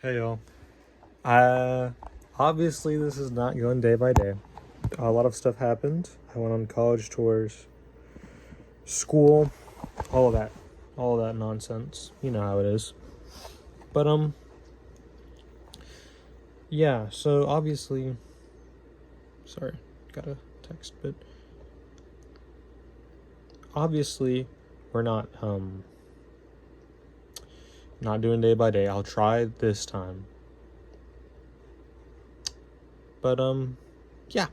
Hey y'all. Uh, Obviously this is not going day by day. A lot of stuff happened. I went on college tours, school, all of that nonsense. You know how it is. But yeah. So obviously, sorry, got a text. But obviously, we're not doing day by day. I'll try this time. But yeah.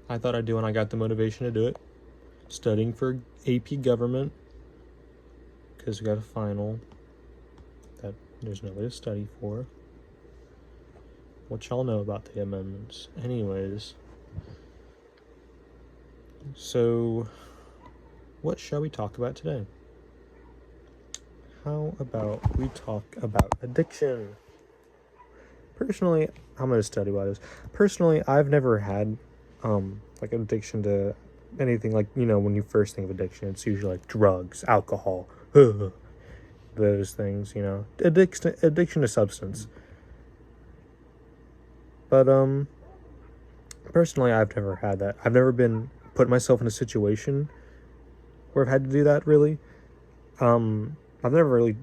I thought I'd do when I got the motivation to do it. Studying for AP government because we got a final that there's nobody to study for. What y'all know about the amendments? Anyways, so what shall we talk about today? How about we talk about addiction? Personally, I'm going to study about this. Personally, I've never had like addiction to anything. Like, you know, when you first think of addiction, it's usually like drugs, alcohol, those things, you know, addiction to substance. But personally, I've never had that. I've never been put myself in a situation where I've had to do that, really. I've never really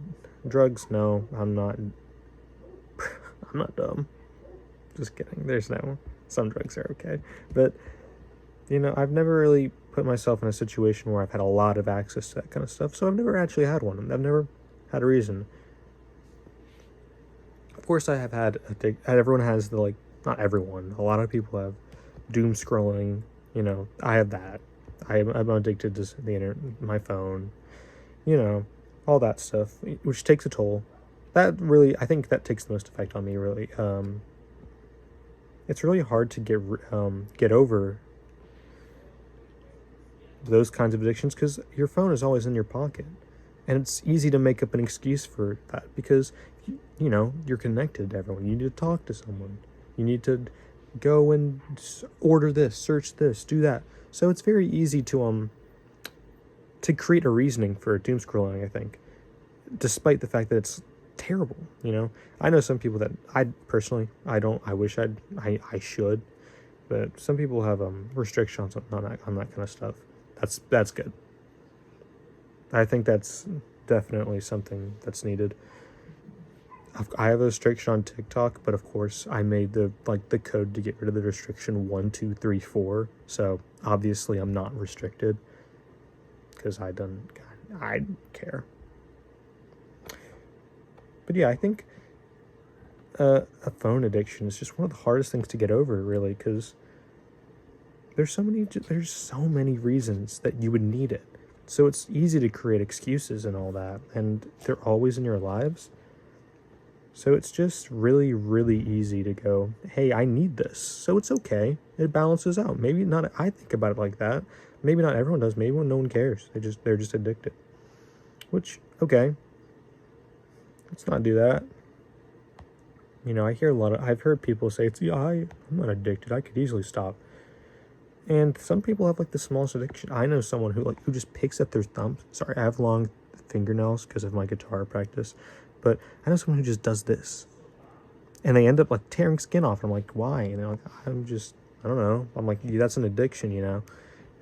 drugs. No, I'm not. I'm not dumb. Just kidding. There's no. Some drugs are okay, but you know, I've never really put myself in a situation where I've had a lot of access to that kind of stuff. So I've never actually had one. I've never had a reason. Of course, I have had everyone has the, like, not everyone. A lot of people have doom scrolling. You know, I have that. I'm addicted to the internet, my phone. You know, all that stuff, which takes a toll. That really, I think that takes the most effect on me. Really, it's really hard to get over those kinds of addictions because your phone is always in your pocket, and it's easy to make up an excuse for that because you know you're connected to everyone. You need to talk to someone. You need to go and order this, search this, do that. So it's very easy to create a reasoning for doom scrolling, I think, despite the fact that it's terrible. You know, I know some people that I personally, I wish I should, but some people have restrictions on that kind of stuff. That's good. I think that's definitely something that's needed. I have a restriction on TikTok, but of course I made the code to get rid of the restriction 1, 2, 3, 4. So obviously I'm not restricted because I don't care. But yeah, I think a phone addiction is just one of the hardest things to get over, really, because there's so many reasons that you would need it. So it's easy to create excuses and all that, and they're always in your lives. So it's just really, really easy to go, hey, I need this. So it's okay. It balances out. Maybe not. I think about it like that. Maybe not everyone does. Maybe no one cares. They're just addicted. Which, okay. Let's not do that. You know, I've heard people say, I'm not addicted. I could easily stop. And some people have like the smallest addiction. I know someone who just picks up their thumbs. Sorry, I have long fingernails because of my guitar practice. But I know someone who just does this. And they end up like tearing skin off. And I'm like, why? And they're like, I don't know. I'm like, yeah, that's an addiction, you know?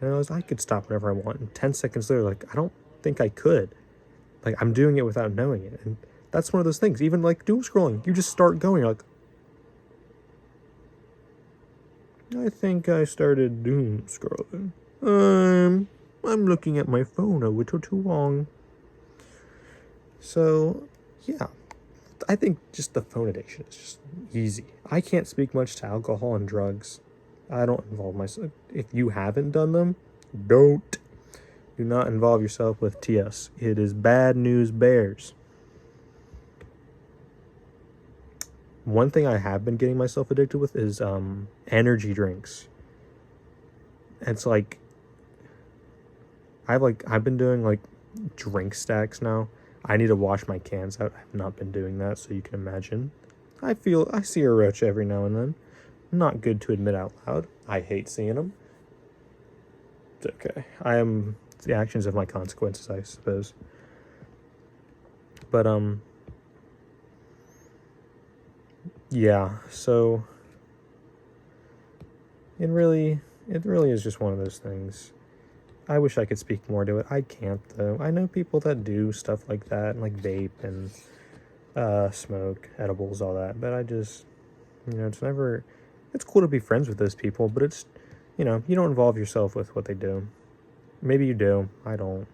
And I could stop whenever I want. And 10 seconds later, like, I don't think I could. Like, I'm doing it without knowing it. And that's one of those things. Even like doom scrolling, you just start going, you're like, I think I started doom scrolling. I'm looking at my phone a little too long. So, yeah. I think just the phone addiction is just easy. I can't speak much to alcohol and drugs. I don't involve myself. If you haven't done them, do not involve yourself with TS. It is bad news bears. One thing I have been getting myself addicted with is energy drinks. It's like I've been doing like drink stacks now. I need to wash my cans out. I've not been doing that, so you can imagine. I see a roach every now and then. Not good to admit out loud. I hate seeing them. It's okay. It's the actions of my consequences, I suppose. But Yeah, so it really is just one of those things. I wish I could speak more to it. I can't though. I know people that do stuff like that, like vape and smoke, edibles, all that. But I just, it's never. It's cool to be friends with those people, but it's, you don't involve yourself with what they do. Maybe you do. I don't.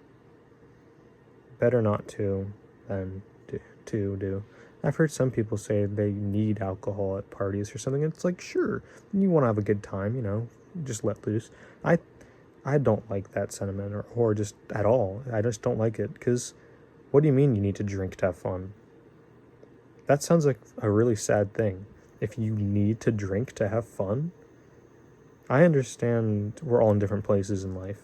Better not to than to do. I've heard some people say they need alcohol at parties or something. It's like, sure, you want to have a good time, just let loose. I I don't like that sentiment or just at all. I just don't like it because what do you mean you need to drink to have fun? That sounds like a really sad thing. If you need to drink to have fun, I understand we're all in different places in life.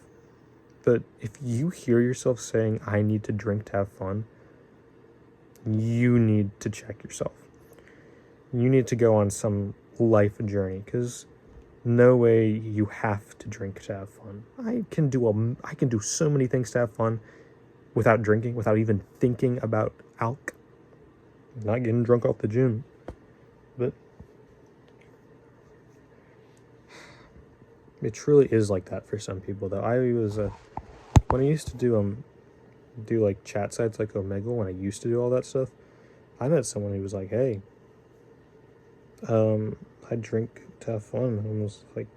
But if you hear yourself saying, I need to drink to have fun, you need to check yourself. You need to go on some life journey because no way you have to drink to have fun. I can do so many things to have fun without drinking, without even thinking about alk. Not getting drunk off the gym. But it truly is like that for some people though. When I used to do like chat sites like Omegle, when I used to do all that stuff, I met someone who was like, hey, I drink to have fun. And I was like,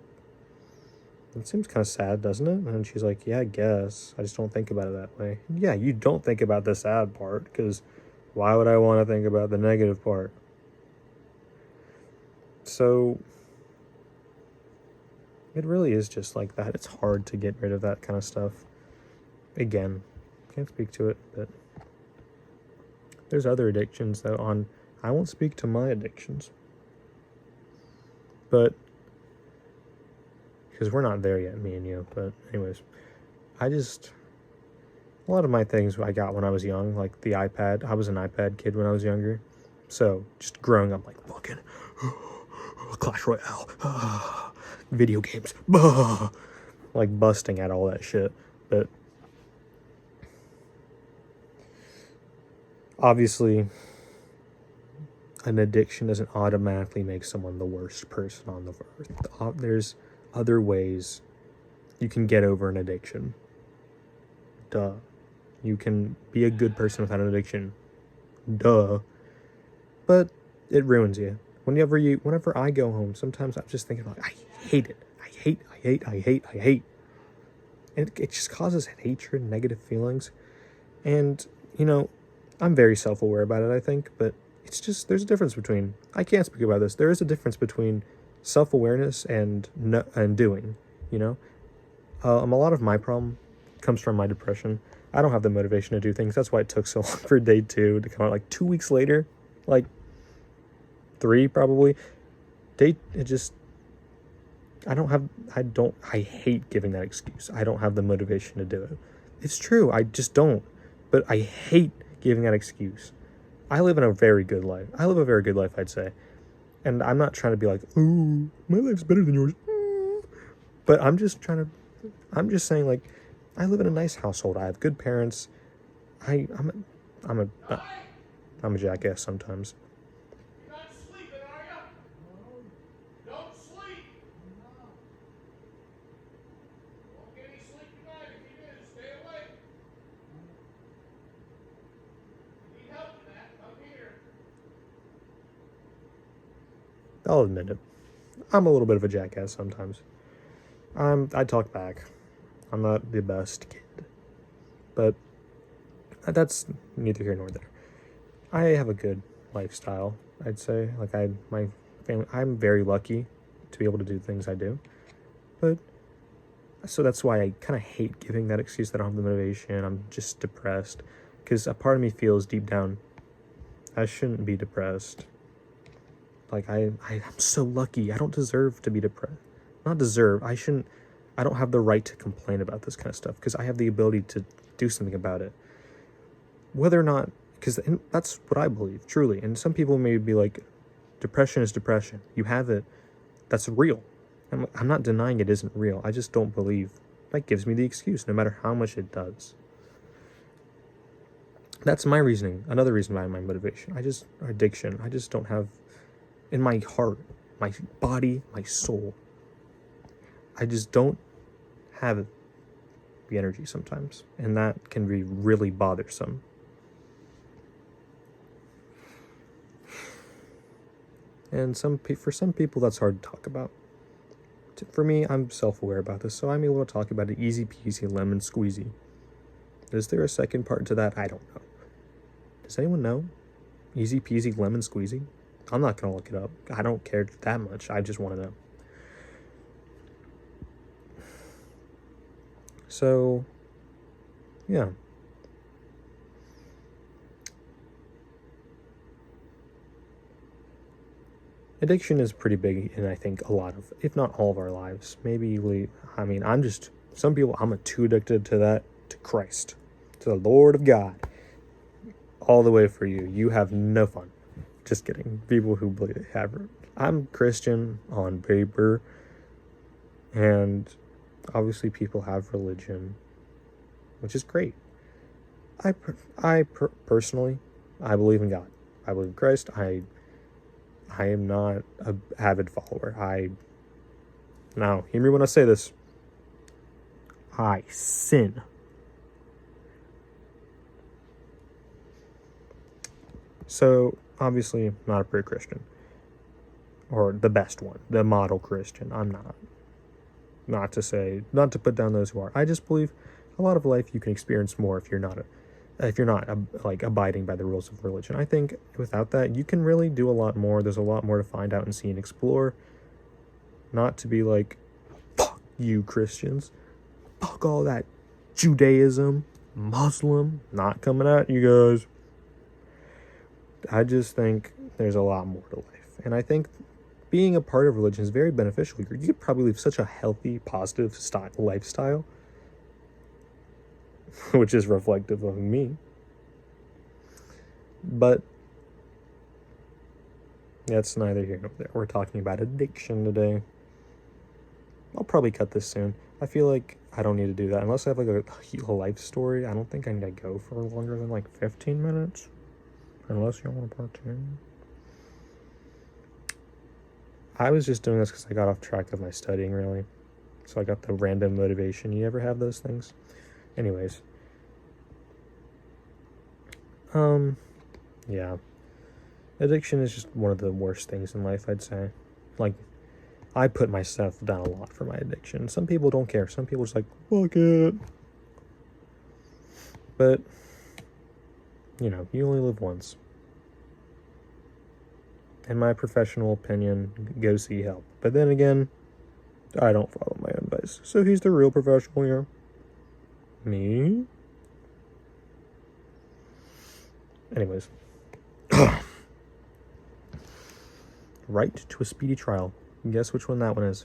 it seems kind of sad, doesn't it? And she's like, yeah, I guess. I just don't think about it that way. Yeah, you don't think about the sad part, because why would I want to think about the negative part? So it really is just like that. It's hard to get rid of that kind of stuff. Again, can't speak to it, but there's other addictions though. I won't speak to my addictions, but because we're not there yet, me and you. But anyways, a lot of my things I got when I was young, like the iPad. I was an iPad kid when I was younger, so just growing up like fucking Clash Royale, video games, like busting at all that shit. But obviously, an addiction doesn't automatically make someone the worst person on the earth. There's other ways you can get over an addiction. Duh. You can be a good person without an addiction. Duh. But it ruins you. Whenever I go home, sometimes I'm just thinking about, I hate it. I hate. And it just causes hatred, negative feelings. And, I'm very self-aware about it, I think, but it's just, there's a difference between, I can't speak about this, there is a difference between self-awareness and doing, a lot of my problem comes from my depression. I don't have the motivation to do things. That's why it took so long for day 2 to come out, like 2 weeks later, like 3 probably. I hate giving that excuse. I don't have the motivation to do it. It's true, I just don't. But I hate giving that excuse. I live a very good life, I'd say. And I'm not trying to be like, oh, my life's better than yours. But I'm just saying, like, I live in a nice household. I have good parents. I'm a jackass sometimes. You're not sleeping, are you? No. Don't sleep. No. Won't get any sleep tonight. If you do, stay awake. You need help with that? Come here. I'll admit it. I'm a little bit of a jackass sometimes. I talk back. I'm not the best kid. But that's neither here nor there. I have a good lifestyle, I'd say. Like, my family, I'm very lucky to be able to do things I do. But so that's why I kind of hate giving that excuse that I don't have the motivation. I'm just depressed. Because a part of me feels deep down, I shouldn't be depressed. Like, I'm so lucky. I don't deserve to be depressed. Not deserve. I don't have the right to complain about this kind of stuff because I have the ability to do something about it. Whether or not, because that's what I believe, truly. And some people may be like, depression is depression. You have it. That's real. I'm not denying it isn't real. I just don't believe. That gives me the excuse, no matter how much it does. That's my reasoning. Another reason why my motivation. Addiction. I just don't have in my heart, my body, my soul. I just don't have the energy sometimes, and that can be really bothersome. And for some people, that's hard to talk about. For me, I'm self-aware about this, so I'm able to talk about it easy peasy, lemon squeezy. Is there a second part to that? I don't know. Does anyone know? Easy peasy, lemon squeezy? I'm not going to look it up. I don't care that much. I just want to know. So, yeah. Addiction is pretty big in, I think, a lot of, if not all of our lives. Some people, I'm too addicted to that, to Christ, to the Lord of God. All the way for you. You have no fun. Just kidding. People who I'm Christian on paper, and obviously people have religion, which is great. Personally, I believe in God. I believe in Christ. I am not an avid follower. Now, hear me when I say this. I sin. So, obviously, not a pure Christian. Or the best one. The model Christian. I'm not. Not to put down those who are. I just believe a lot of life you can experience more if you're not abiding by the rules of religion. I think without that, you can really do a lot more. There's a lot more to find out and see and explore. Not to be like, fuck you Christians. Fuck all that Judaism, Muslim, not coming at you guys. I just think there's a lot more to life. And I think being a part of religion is very beneficial. You could probably live such a healthy, positive lifestyle, which is reflective of me. But that's neither here nor there. We're talking about addiction today. I'll probably cut this soon. I feel like I don't need to do that. Unless I have like a life story, I don't think I need to go for longer than like 15 minutes. Unless you want a part 2. I was just doing this because I got off track of my studying, really. So I got the random motivation. You ever have those things? Anyways. Yeah. Addiction is just one of the worst things in life, I'd say. Like, I put myself down a lot for my addiction. Some people don't care. Some people are just like, fuck it. But, you only live once. In my professional opinion, go see help. But then again, I don't follow my own advice. So he's the real professional here. Me? Anyways. Right to a speedy trial. Guess which one that one is?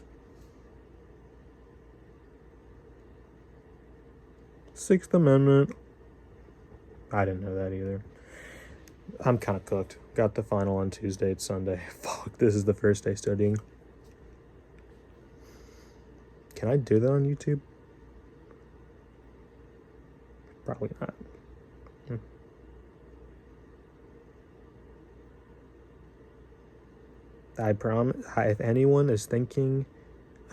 Sixth Amendment. I didn't know that either. I'm kind of cooked. Got the final on Tuesday. It's Sunday. Fuck, this is the first day studying. Can I do that on YouTube? Probably not. I promise, if anyone is thinking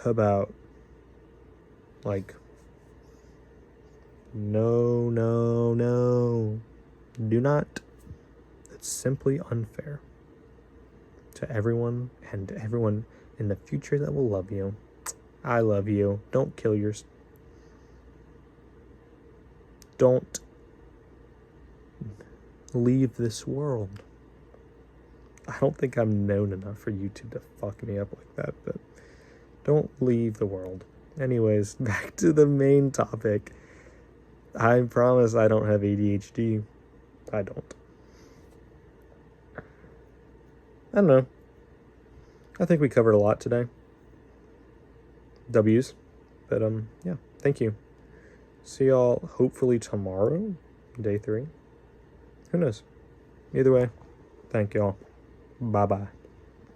about, like, no, do not. It's simply unfair to everyone and everyone in the future that will love you. I love you. Don't kill yourself. Don't leave this world. I don't think I'm known enough for YouTube to fuck me up like that, but don't leave the world. Anyways, back to the main topic. I promise I don't have ADHD. I don't. I don't know. I think we covered a lot today. W's. But, yeah. Thank you. See y'all hopefully tomorrow, day 3. Who knows? Either way, thank y'all. Bye-bye.